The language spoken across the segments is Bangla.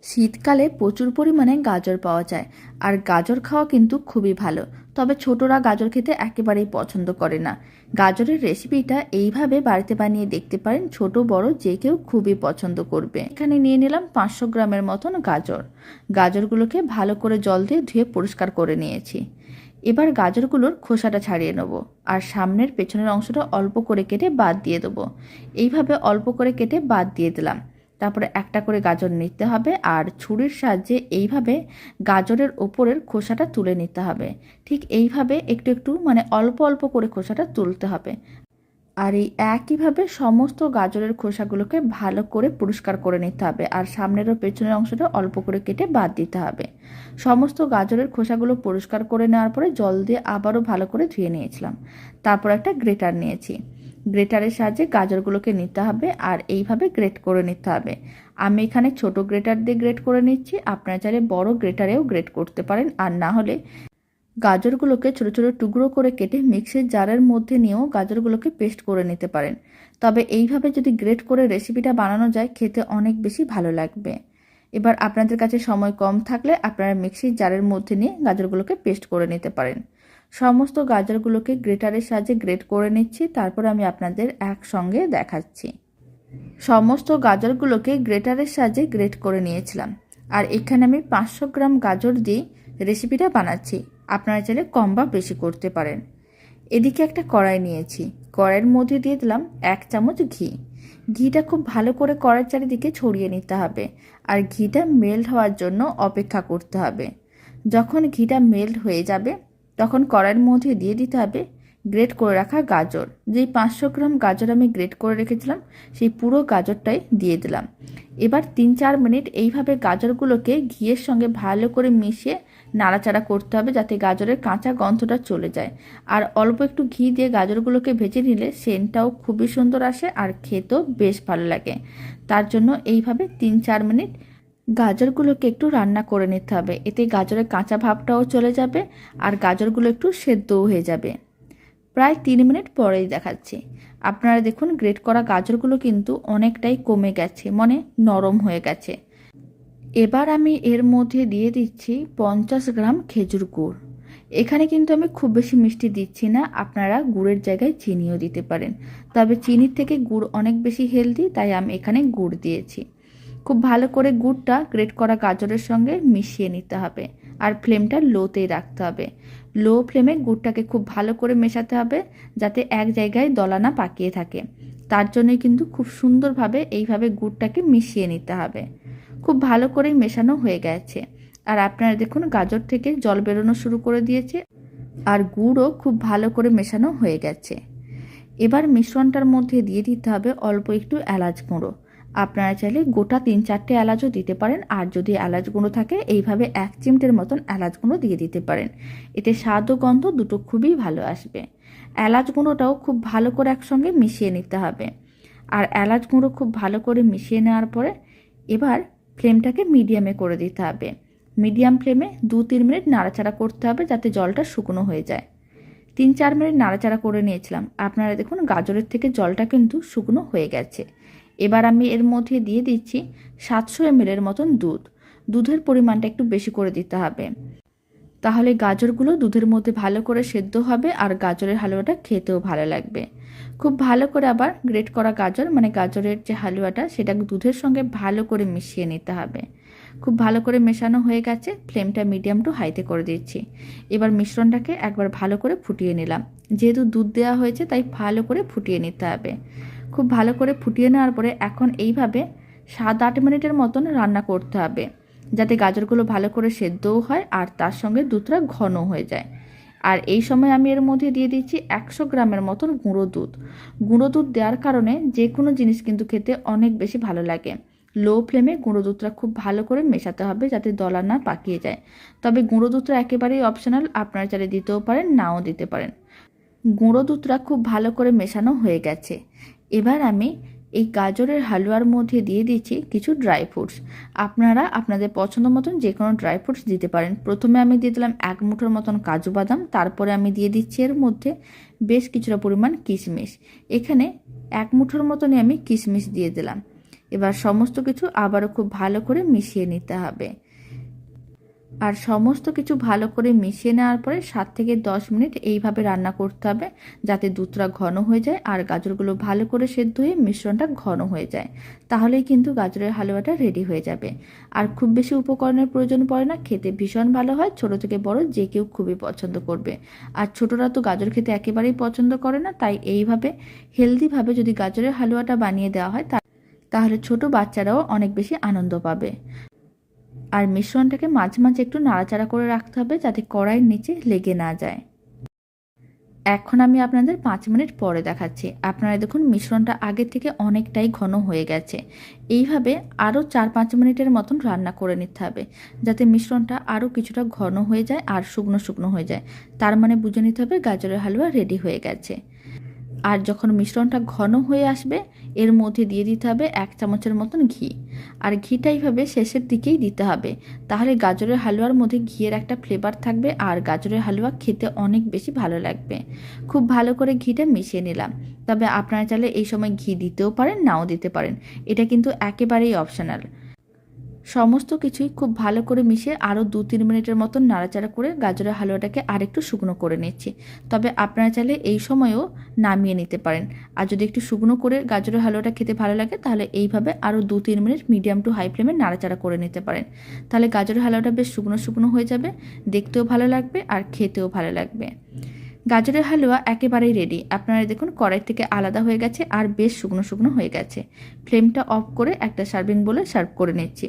শীতকালে প্রচুর পরিমাণে গাজর পাওয়া যায় আর গাজর খাওয়া কিন্তু খুবই ভালো। তবে ছোটরা গাজর খেতে একেবারেই পছন্দ করে না। গাজরের রেসিপিটা এইভাবে বাড়িতে বানিয়ে দেখতে পারেন, ছোট বড় যে কেউ খুবই পছন্দ করবে। এখানে নিয়ে নিলাম 500 গ্রামের মতন গাজর। গাজরগুলোকে ভালো করে জল দিয়ে ধুয়ে পরিষ্কার করে নিয়েছি। এবার গাজরগুলোর খোসাটা ছাড়িয়ে নেব আর সামনের পেছনের অংশটা অল্প করে কেটে বাদ দিয়ে দেবো। এইভাবে অল্প করে কেটে বাদ দিয়ে দিলাম। তারপরে একটা করে গাজর নিতে হবে আর ছুরির সাহায্যে এইভাবে গাজরের ওপরের খোসাটা তুলে নিতে হবে। ঠিক এইভাবে একটু একটু অল্প অল্প করে খোসাটা তুলতে হবে। আর এই একইভাবে সমস্ত গাজরের খোসাগুলোকে ভালো করে পরিষ্কার করে নিতে হবে আর সামনের ও পেছনের অংশটা অল্প করে কেটে বাদ দিতে হবে। সমস্ত গাজরের খোসাগুলো পরিষ্কার করে নেওয়ার পরে জল দিয়ে আবারও ভালো করে ধুয়ে নিয়েছিলাম। তারপর একটা গ্রেটার নিয়েছি। গ্রেটারের সাহায্যে গাজরগুলোকে নিতে হবে আর এইভাবে গ্রেট করে নিতে হবে। আমি এখানে ছোট গ্রেটার দিয়ে গ্রেট করে নিচ্ছি, আপনারা চাইলে বড় গ্রেটারেও গ্রেট করতে পারেন। আর না হলে গাজরগুলোকে ছোট ছোট টুকরো করে কেটে মিক্সির জারের মধ্যে নিয়েও গাজরগুলোকে পেস্ট করে নিতে পারেন। তবে এইভাবে যদি গ্রেট করে রেসিপিটা বানানো যায় খেতে অনেক বেশি ভালো লাগবে। এবার আপনাদের কাছে সময় কম থাকলে আপনারা মিক্সির জারের মধ্যে নিয়ে গাজরগুলোকে পেস্ট করে নিতে পারেন। সমস্ত গাজরগুলোকে গ্রেটারের সাহায্যে গ্রেট করে নিচ্ছি, তারপর আমি আপনাদের একসঙ্গে দেখাচ্ছি। সমস্ত গাজরগুলোকে গ্রেটারের সাহায্যে গ্রেট করে নিয়েছিলাম। আর এখানে আমি 500 গ্রাম গাজর দিয়ে রেসিপিটা বানাচ্ছি, আপনারা চাইলে কম বা বেশি করতে পারেন। এদিকে একটা কড়াই নিয়েছি, কড়াইয়ের মধ্যে দিয়ে দিলাম 1 চামচ ঘি। ঘিটা খুব ভালো করে কড়াইয়ের চারিদিকে ছড়িয়ে নিতে হবে আর ঘিটা মেল্ট হওয়ার জন্য অপেক্ষা করতে হবে। যখন ঘিটা মেল্ট হয়ে যাবে তখন কড়াইয়ের মধ্যে দিয়ে দিতে হবে গ্রেট করে রাখা গাজর। যেই 500 গ্রাম গাজর আমি গ্রেট করে রেখেছিলাম সেই পুরো গাজরটাই দিয়ে দিলাম। এবার 3-4 মিনিট এইভাবে গাজরগুলোকে ঘিয়ের সঙ্গে ভালো করে মিশিয়ে নাড়াচাড়া করতে হবে যাতে গাজরের কাঁচা গন্ধটা চলে যায়। আর অল্প একটু ঘি দিয়ে গাজরগুলোকে ভেজে নিলে সেন্টটাও খুবই সুন্দর আসে আর খেতেও বেশ ভালো লাগে। তার জন্য এইভাবে 3-4 মিনিট গাজরগুলোকে একটু রান্না করে নিতে হবে, এতে গাজরের কাঁচা ভাবটাও চলে যাবে আর গাজরগুলো একটু সেদ্ধও হয়ে যাবে। প্রায় 3 মিনিট পরেই দেখাচ্ছি। আপনারা দেখুন গ্রেট করা গাজরগুলো কিন্তু অনেকটাই কমে গেছে, নরম হয়ে গেছে। এবার আমি এর মধ্যে দিয়ে দিচ্ছি 50 গ্রাম খেজুর গুড়। এখানে কিন্তু আমি খুব বেশি মিষ্টি দিচ্ছি না, আপনারা গুড়ের জায়গায় চিনিও দিতে পারেন। তবে চিনির থেকে গুড় অনেক বেশি হেলদি, তাই আমি এখানে গুড় দিয়েছি। খুব ভালো করে গুড়টা গ্রেট করা গাজরের সঙ্গে মিশিয়ে নিতে হবে আর ফ্লেমটা লোতেই রাখতে হবে। লো ফ্লেমে গুড়টাকে খুব ভালো করে মেশাতে হবে যাতে এক জায়গায় দলা না পাকিয়ে থাকে। তার জন্যই কিন্তু খুব সুন্দরভাবে এইভাবে গুড়টাকে মিশিয়ে নিতে হবে। খুব ভালো করেই মেশানো হয়ে গেছে আর আপনারা দেখুন গাজর থেকে জল বেরোনো শুরু করে দিয়েছে আর গুড়ও খুব ভালো করে মেশানো হয়ে গেছে। এবার মিশ্রণটার মধ্যে দিয়ে দিতে হবে অল্প একটু এলাচ গুঁড়ো। আপনারা চাইলে গোটা 3-4টে এলাচও দিতে পারেন, আর যদি এলাচ গুঁড়ো থাকে এইভাবে 1 চিমটের মতন এলাচ গুঁড়ো দিয়ে দিতে পারেন। এতে স্বাদ ও গন্ধ দুটো খুবই ভালো আসবে। এলাচ গুঁড়োটাও খুব ভালো করে একসঙ্গে মিশিয়ে নিতে হবে। আর এলাচ গুঁড়ো খুব ভালো করে মিশিয়ে নেওয়ার পরে এবার ফ্লেমটাকে মিডিয়ামে করে দিতে হবে। মিডিয়াম ফ্লেমে 2-3 মিনিট নাড়াচাড়া করতে হবে যাতে জলটা শুকনো হয়ে যায়। 3-4 মিনিট নাড়াচাড়া করে নিয়েছিলাম, আপনারা দেখুন গাজরের থেকে জলটা কিন্তু শুকনো হয়ে গেছে। এবার আমি এর মধ্যে দিয়ে দিচ্ছি 700 ml মতন দুধ। দুধের পরিমাণটা একটু বেশি করে দিতে হবে, তাহলে গাজরগুলো দুধের মধ্যে ভালো করে সেদ্ধ হবে আর গাজরের হালুয়াটা খেতেও ভালো লাগবে। খুব ভালো করে আবার গ্রেট করা গাজর গাজরের যে হালুয়াটা সেটা দুধের সঙ্গে ভালো করে মিশিয়ে নিতে হবে। খুব ভালো করে মেশানো হয়ে গেছে, ফ্লেমটা মিডিয়াম টু হাইতে করে দিচ্ছি। এবার মিশ্রণটাকে একবার ভালো করে ফুটিয়ে নিলাম। যেহেতু দুধ দেওয়া হয়েছে তাই ভালো করে ফুটিয়ে নিতে হবে। খুব ভালো করে ফুটিয়ে নেওয়ার পরে এখন এইভাবে 7-8 মিনিটের মতন রান্না করতে হবে যাতে গাজরগুলো ভালো করে সেদ্ধও হয় আর তার সঙ্গে দুধটা ঘন হয়ে যায়। আর এই সময় আমি এর মধ্যে দিয়ে দিচ্ছি 100 গ্রামের মতন গুঁড়ো দুধ। গুঁড়ো দুধ দেওয়ার কারণে যে কোনো জিনিস কিন্তু খেতে অনেক বেশি ভালো লাগে। লো ফ্লেমে গুঁড়ো দুধটা খুব ভালো করে মেশাতে হবে যাতে দলা না পাকিয়ে যায়। তবে গুঁড়ো দুধটা একেবারেই অপশনাল, আপনারা চাইলে দিতেও পারেন নাও দিতে পারেন। গুঁড়ো দুধটা খুব ভালো করে মেশানো হয়ে গেছে। এবার আমি এই গাজরের হালুয়ার মধ্যে দিয়ে দিচ্ছি কিছু ড্রাই ফ্রুটস। আপনারা আপনাদের পছন্দ মতন যে কোনো ড্রাই ফ্রুটস দিতে পারেন। প্রথমে আমি দিয়ে দিলাম 1 মুঠোর মতন কাজু বাদাম, তারপরে আমি দিয়ে দিচ্ছি এর মধ্যে বেশ কিছুটা পরিমাণ কিশমিশ। এখানে 1 মুঠোর মতনই আমি কিশমিশ দিয়ে দিলাম। এবার সমস্ত কিছু আবারও খুব ভালো করে মিশিয়ে নিতে হবে। আর সমস্ত কিছু ভালো করে মিশিয়ে নেওয়ার পরে 7 থেকে 10 মিনিট এইভাবে রান্না করতে হবে, যাতে দুধটা ঘন হয়ে যায় আর গাজরগুলো ভালো করে সেদ্ধ হয়ে মিশ্রণটা ঘন হয়ে যায়। তাহলেই কিন্তু গাজরের হালুয়াটা রেডি হয়ে যাবে। আর খুব বেশি উপকরণের প্রয়োজন পড়ে না, খেতে ভীষণ ভালো হয়। ছোট থেকে বড় যে কেউ খুবই পছন্দ করবে। আর ছোটরা তো গাজর খেতে একেবারেই পছন্দ করে না, তাই এইভাবে হেলদিভাবে যদি গাজরের হালুয়াটা বানিয়ে দেওয়া হয় তাহলে ছোট বাচ্চারাও অনেক বেশি আনন্দ পাবে। আর মিশ্রণটাকে মাঝে মাঝে একটু নাড়াচাড়া করে রাখতে হবে, যাতে কড়াইয়ের নিচে লেগে না যায়। এখন আমি আপনাদের 5 মিনিট পরে দেখাচ্ছি। আপনারা দেখুন মিশ্রণটা আগের থেকে অনেকটাই ঘন হয়ে গেছে। এইভাবে আরও 4-5 মিনিটের মতন রান্না করে নিতে হবে, যাতে মিশ্রণটা আরও কিছুটা ঘন হয়ে যায় আর শুকনো শুকনো হয়ে যায়। তার মানে বুঝে নিতে হবে গাজরের হালুয়া রেডি হয়ে গেছে। আর যখন মিশ্রণটা ঘন হয়ে আসবে, এর মধ্যে দিয়ে দিতে হবে 1 চামচের মতন ঘি। আর ঘিটা এইভাবে শেষের দিকেই দিতে হবে, তাহলে গাজরের হালুয়ার মধ্যে ঘিয়ের একটা ফ্লেভার থাকবে আর গাজরের হালুয়া খেতে অনেক বেশি ভালো লাগবে। খুব ভালো করে ঘিটা মিশিয়ে নিলাম। তবে আপনারা চাইলে এই সময় ঘি দিতেও পারেন, নাও দিতে পারেন, এটা কিন্তু একেবারেই অপশনাল। সমস্ত কিছুই খুব ভালো করে মিশিয়ে আরও 2-3 মিনিটের মতন নাড়াচাড়া করে গাজরের হালুয়াটাকে আরেকটু শুকনো করে নিচ্ছি। তবে আপনারা চাইলে এই সময়েও নামিয়ে নিতে পারেন। আর যদি একটু শুকনো করে গাজরের হালুয়াটা খেতে ভালো লাগে, তাহলে এইভাবে আরও 2-3 মিনিট মিডিয়াম টু হাই ফ্লেমে নাড়াচাড়া করে নিতে পারেন। তাহলে গাজরের হালুয়াটা বেশ শুকনো শুকনো হয়ে যাবে, দেখতেও ভালো লাগবে আর খেতেও ভালো লাগবে। গাজরের হালুয়া একেবারেই রেডি। আপনারা দেখুন কড়াই থেকে আলাদা হয়ে গেছে আর বেশ শুকনো শুকনো হয়ে গেছে। ফ্লেমটা অফ করে একটা সার্ভিং বোলে সার্ভ করে নিচ্ছি।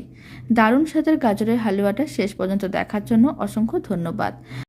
দারুণ স্বাদের গাজরের হালুয়াটা শেষ পর্যন্ত দেখার জন্য অসংখ্য ধন্যবাদ।